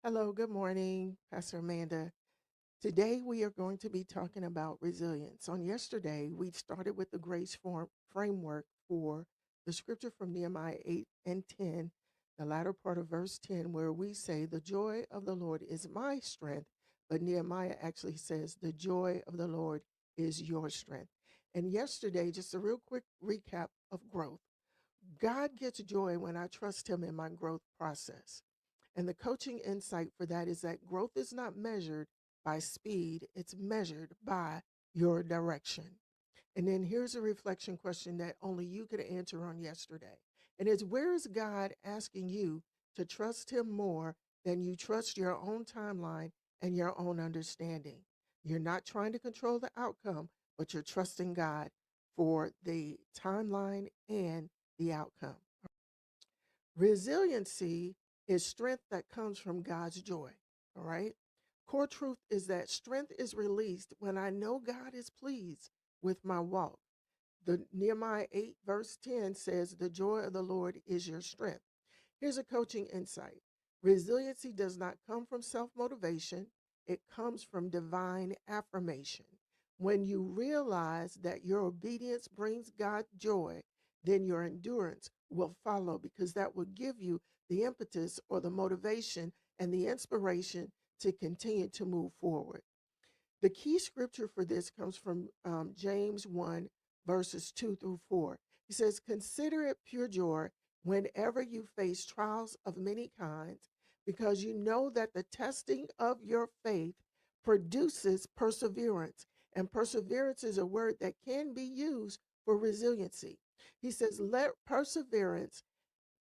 Hello, good morning, Pastor Amanda. Today we are going to be talking about resilience. On yesterday, we started with the framework for the scripture from Nehemiah 8 and 10, the latter part of verse 10, where we say, "The joy of the Lord is my strength." But Nehemiah actually says, "The joy of the Lord is your strength." And yesterday, just a real quick recap of growth. God gets joy when I trust Him in my growth process. And the coaching insight for that is that growth is not measured by speed, it's measured by your direction. And then here's a reflection question that only you could answer on yesterday. And it's, where is God asking you to trust Him more than you trust your own timeline and your own understanding? You're not trying to control the outcome, but you're trusting God for the timeline and the outcome. Resiliency is strength that comes from God's joy. All right. Core truth is that strength is released when I know God is pleased with my walk. The Nehemiah 8 verse 10 says, "The joy of the Lord is your strength." Here's a coaching insight. Resiliency does not come from self-motivation. It comes from divine affirmation. When you realize that your obedience brings God joy, then your endurance will follow, because that will give you the impetus or the motivation and the inspiration to continue to move forward. The key scripture for this comes from James 1, verses 2 through 4. He says, "Consider it pure joy whenever you face trials of many kinds, because you know that the testing of your faith produces perseverance." And perseverance is a word that can be used for resiliency. He says, "Let perseverance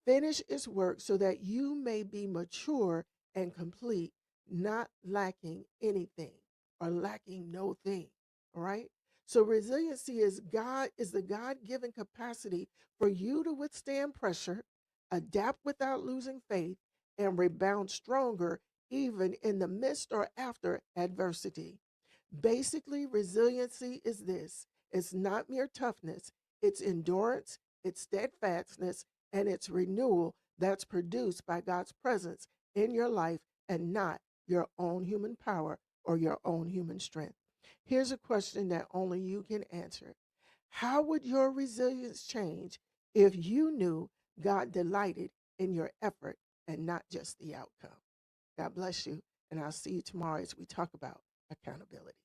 finish its work so that you may be mature and complete, not lacking anything or lacking no thing." All right. So resiliency is the God-given capacity for you to withstand pressure, adapt without losing faith, and rebound stronger even in the midst or after adversity. Basically, resiliency is this: it's not mere toughness, it's endurance, it's steadfastness, and it's renewal that's produced by God's presence in your life and not your own human power or your own human strength. Here's a question that only you can answer: how would your resilience change if you knew God delighted in your effort and not just the outcome? God bless you, and I'll see you tomorrow as we talk about accountability.